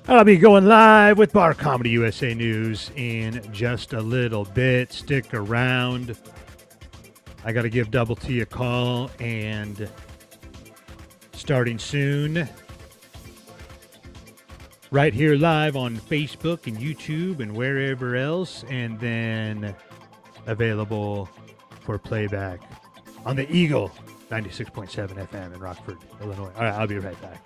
I'll be going live with Bar Comedy USA News in just a little bit. Stick around. I got to give Double T a call, and starting soon, right here live on Facebook and YouTube and wherever else, and then available for playback on the Eagle 96.7 FM in Rockford, Illinois. All right, I'll be right back.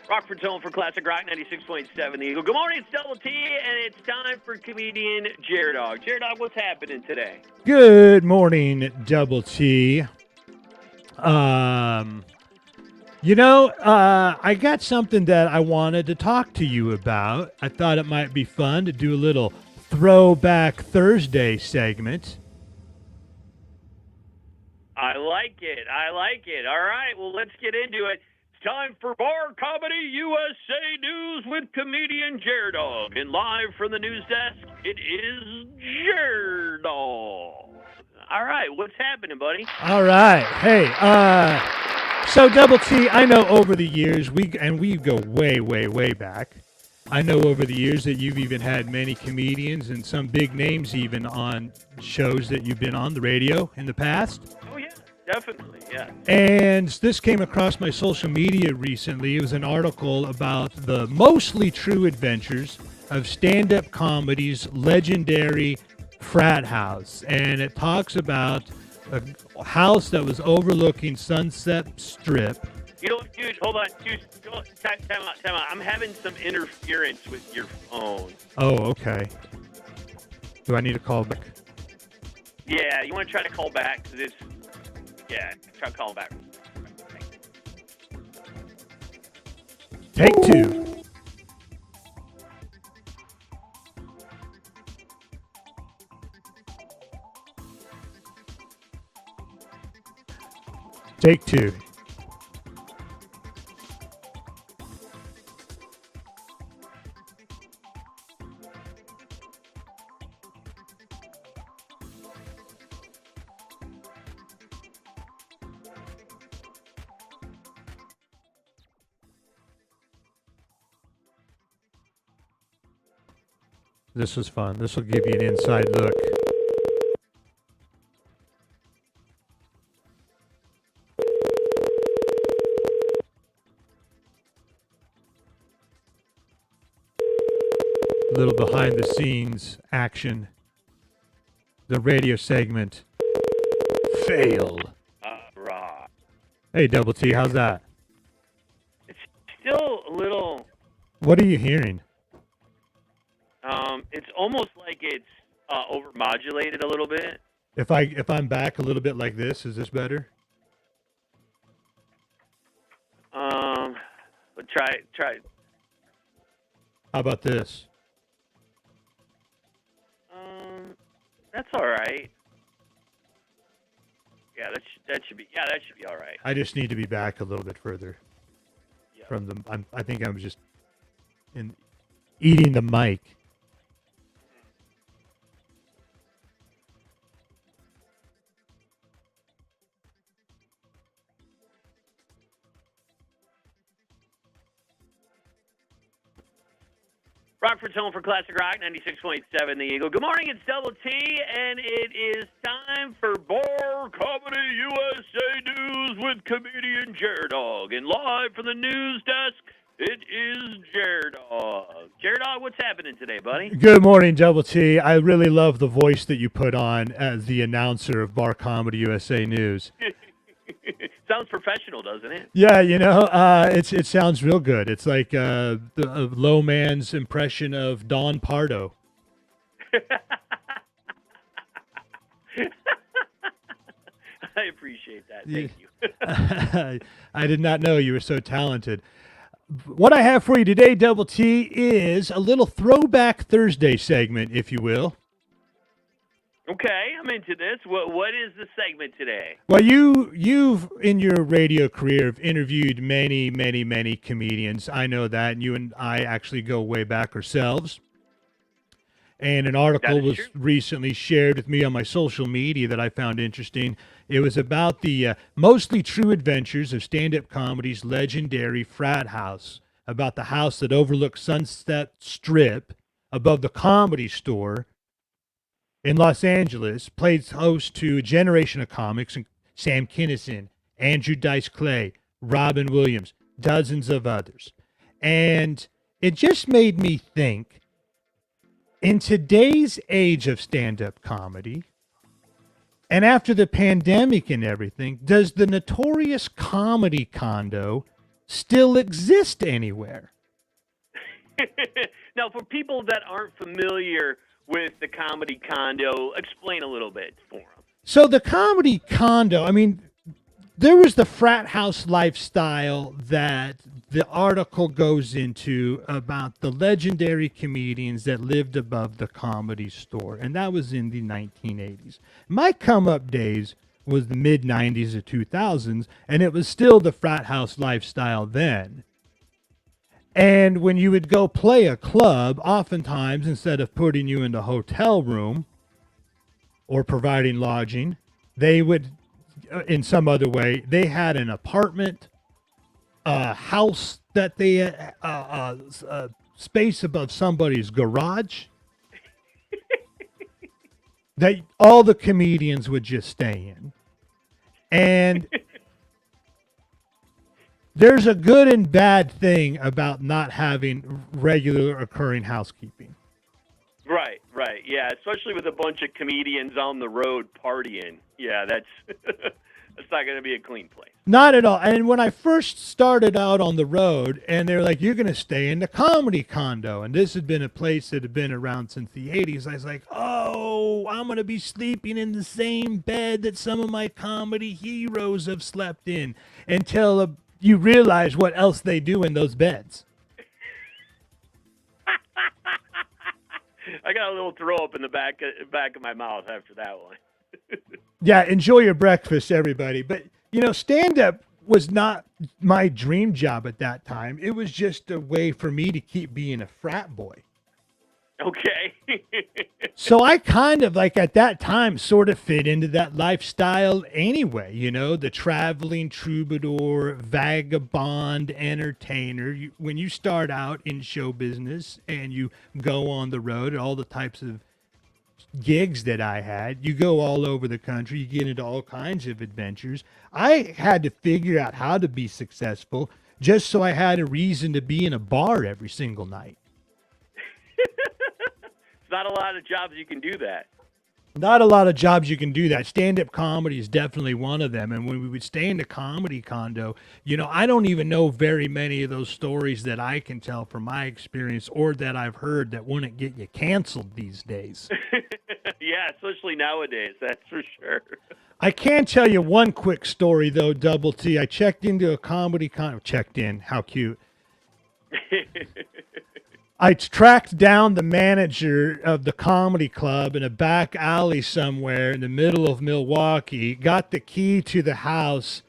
Rockford's home for Classic Rock 96.7 The Eagle. Good morning, it's Double T, and it's time for comedian Jared Dog. Jared Dog, what's happening today? Good morning, Double T. I got something that I wanted to talk to you about. I thought it might be fun to do a little Throwback Thursday segment. I like it. All right, well, let's get into it. It's time for Bar Comedy USA News with comedian Jared Dog. And live from the news desk, it is Jared Dog. All right, what's happening, buddy? All right. Hey, so Double T, I know over the years, we go way, way, way back. I know over the years that you've even had many comedians and some big names even on shows that you've been on the radio in the past. Oh, yeah, definitely, yeah. And this came across my social media recently. It was an article about the mostly true adventures of stand-up comedy's legendary frat house. And it talks about a house that was overlooking Sunset Strip. You know, dude, hold on. Dude, time out. I'm having some interference with your phone. Oh, okay. Do I need to call back? Yeah, you want to try to call back? Yeah, try to call back. Take two. Take two. This was fun. This will give you an inside look. A little behind the scenes action. The radio segment failed. Raw. Hey, Double T, how's that? It's still a little. What are you hearing? It's almost like it's overmodulated a little bit. If I'm back a little bit like this, is this better? But try. How about this? That's all right. Yeah, that should be all right. I just need to be back a little bit further Yeah. from the. I think I'm just eating the mic. Rockford's home for Classic Rock 96.7 The Eagle. Good morning, it's Double T, and it is time for Bar Comedy USA News with comedian Jared Dog. And live from the news desk, it is Jared Dog. Jared Dog, what's happening today, buddy? Good morning, Double T. I really love the voice that you put on as the announcer of Bar Comedy USA News. Sounds professional, doesn't it? Yeah, it sounds real good. It's like the low man's impression of Don Pardo. I appreciate that. Thank you. I did not know you were so talented. What I have for you today, Double T, is a little Throwback Thursday segment, if you will. Okay, I'm into this. What is the segment today? Well, you've in your radio career have interviewed many, many, many comedians. I know that, and you and I actually go way back ourselves. And an article was recently shared with me on my social media that I found interesting. It was about the mostly true adventures of stand-up comedy's legendary frat house, about the house that overlooks Sunset Strip above the Comedy Store in Los Angeles, plays host to a generation of comics, Sam Kinison, Andrew Dice Clay, Robin Williams, dozens of others. And it just made me think, in today's age of stand-up comedy, and after the pandemic and everything, does the notorious comedy condo still exist anywhere. Now, for people that aren't familiar with the Comedy Condo, explain a little bit for them. So the Comedy Condo, I mean, there was the frat house lifestyle that the article goes into about the legendary comedians that lived above the Comedy Store, and that was in the 1980s. My come-up days was the mid-90s or 2000s, and it was still the frat house lifestyle then. And when you would go play a club, oftentimes, instead of putting you in the hotel room or providing lodging, they would, in some other way, they had an apartment, a house that they, a space above somebody's garage that all the comedians would just stay in. And there's a good and bad thing about not having regular occurring housekeeping. Right. Yeah, especially with a bunch of comedians on the road partying. Yeah, that's that's not going to be a clean place. Not at all. And when I first started out on the road, and they're like, you're going to stay in the Comedy Condo. And this had been a place that had been around since the 80s. I was like, oh, I'm going to be sleeping in the same bed that some of my comedy heroes have slept in, until you realize what else they do in those beds. I got a little throw up in the back of my mouth after that one. Yeah, enjoy your breakfast, everybody. But, you know, stand-up was not my dream job at that time. It was just a way for me to keep being a frat boy. Okay. So I kind of, like, at that time, sort of fit into that lifestyle anyway, you know, the traveling troubadour, vagabond entertainer. When you start out in show business and you go on the road, all the types of gigs that I had, you go all over the country, you get into all kinds of adventures. I had to figure out how to be successful just so I had a reason to be in a bar every single night. Not a lot of jobs you can do that. Not a lot of jobs you can do that. Stand-up comedy is definitely one of them. And when we would stay in the Comedy Condo, you know, I don't even know very many of those stories that I can tell from my experience or that I've heard that wouldn't get you canceled these days. Yeah, especially nowadays, that's for sure. I can tell you one quick story, though, Double T. I checked into a Comedy Condo. Checked in. How cute. I tracked down the manager of the comedy club in a back alley somewhere in the middle of Milwaukee, got the key to the house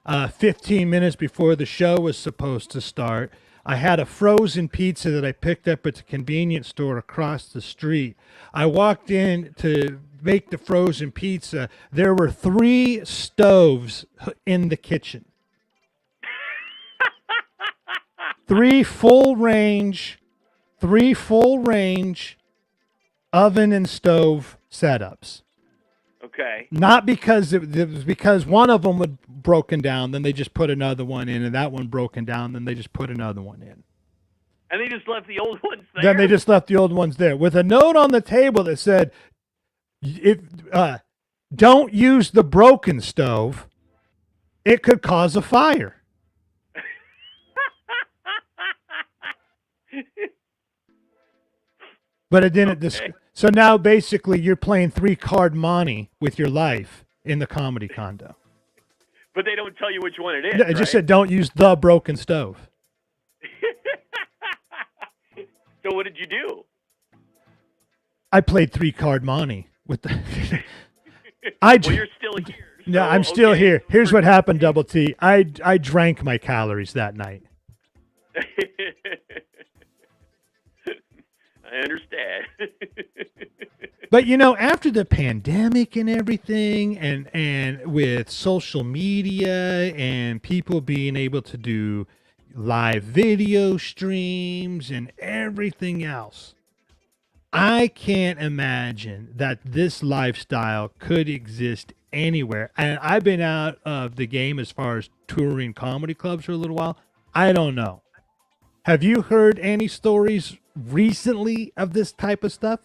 15 minutes before the show was supposed to start. I had a frozen pizza that I picked up at the convenience store across the street. I walked in to make the frozen pizza. There were 3 stoves in the kitchen. 3 full range oven and stove setups. Okay. Not because it was because one of them was broken down, then they just put another one in, and that one broken down, then they just put another one in. And they just left the old ones there? Then they just left the old ones there with a note on the table that said, "If don't use the broken stove, it could cause a fire." But it didn't. Okay. So now basically you're playing 3-card monte with your life in the Comedy Condo. But they don't tell you which one it is. It just said don't use the broken stove. So what did you do? I played 3-card monte with the. Well, you're still here. No, so, I'm still okay. here. Here's what happened, Double T. I drank my calories that night. I understand. But, you know, after the pandemic and everything, and with social media and people being able to do live video streams and everything else, I can't imagine that this lifestyle could exist anywhere. And I've been out of the game as far as touring comedy clubs for a little while. I don't know. Have you heard any stories recently of this type of stuff?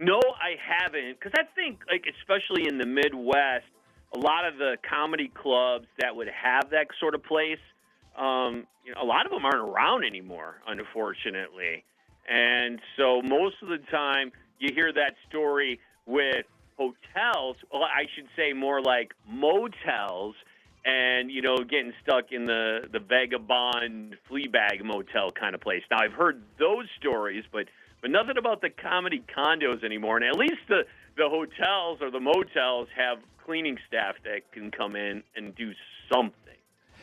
No, I haven't. Because I think, like, especially in the Midwest, a lot of the comedy clubs that would have that sort of place, a lot of them aren't around anymore, unfortunately. And so most of the time you hear that story with hotels, well, I should say more like motels, and, getting stuck in the vagabond Fleabag motel kind of place. Now, I've heard those stories, but nothing about the comedy condos anymore. And at least the hotels or the motels have cleaning staff that can come in and do something.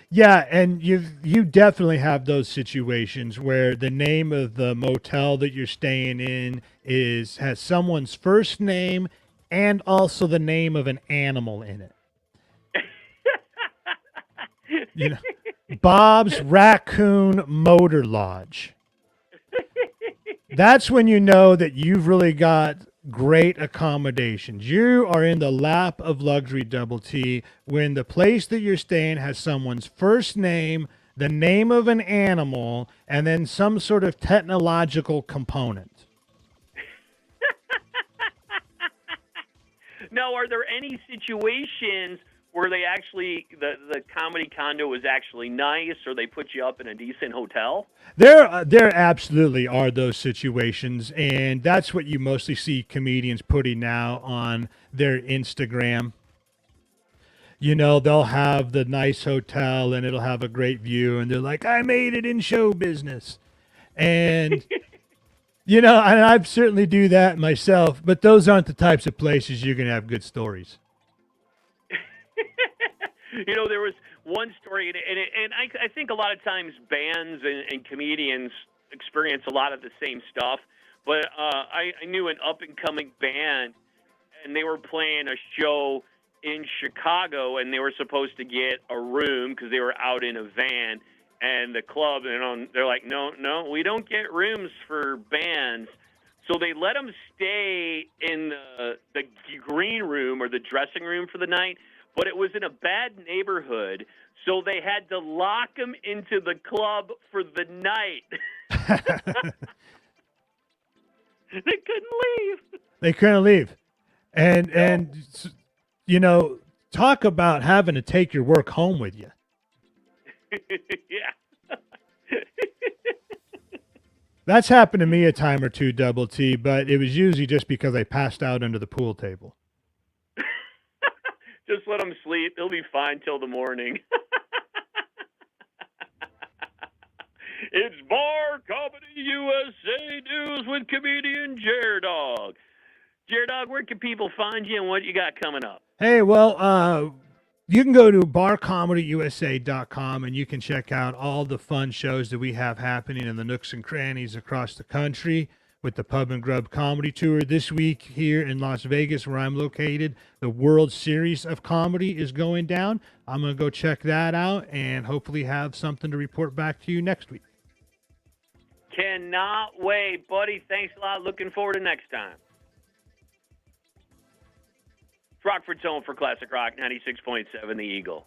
Yeah, and you definitely have those situations where the name of the motel that you're staying in has someone's first name and also the name of an animal in it. Bob's Raccoon Motor Lodge. That's when you know that you've really got great accommodations. You are in the lap of luxury, Double T, when the place that you're staying has someone's first name, the name of an animal, and then some sort of technological component. Now, are there any situations where they actually, the comedy condo is actually nice, or they put you up in a decent hotel? There absolutely are those situations, and that's what you mostly see comedians putting now on their Instagram. They'll have the nice hotel, and it'll have a great view, and they're like, I made it in show business. And, and I certainly do that myself, but those aren't the types of places you're going to have good stories. There was one story, and I think a lot of times bands and comedians experience a lot of the same stuff. But I knew an up-and-coming band, and they were playing a show in Chicago, and they were supposed to get a room because they were out in a van. And the club, they're like, no, we don't get rooms for bands. So they let them stay in the green room or the dressing room for the night. But it was in a bad neighborhood, so they had to lock them into the club for the night. They couldn't leave. They couldn't leave. And talk about having to take your work home with you. Yeah. That's happened to me a time or two, Double T, but it was usually just because I passed out under the pool table. Just let him sleep. He'll be fine till the morning. It's Bar Comedy USA News with comedian J-Dog. J-Dog, where can people find you and what you got coming up? Hey, well, you can go to barcomedyusa.com and you can check out all the fun shows that we have happening in the nooks and crannies across the country. With the Pub and Grub Comedy Tour this week here in Las Vegas, where I'm located, the World Series of Comedy is going down. I'm going to go check that out and hopefully have something to report back to you next week. Cannot wait, buddy. Thanks a lot. Looking forward to next time. Rockford's home for Classic Rock 96.7 The Eagle.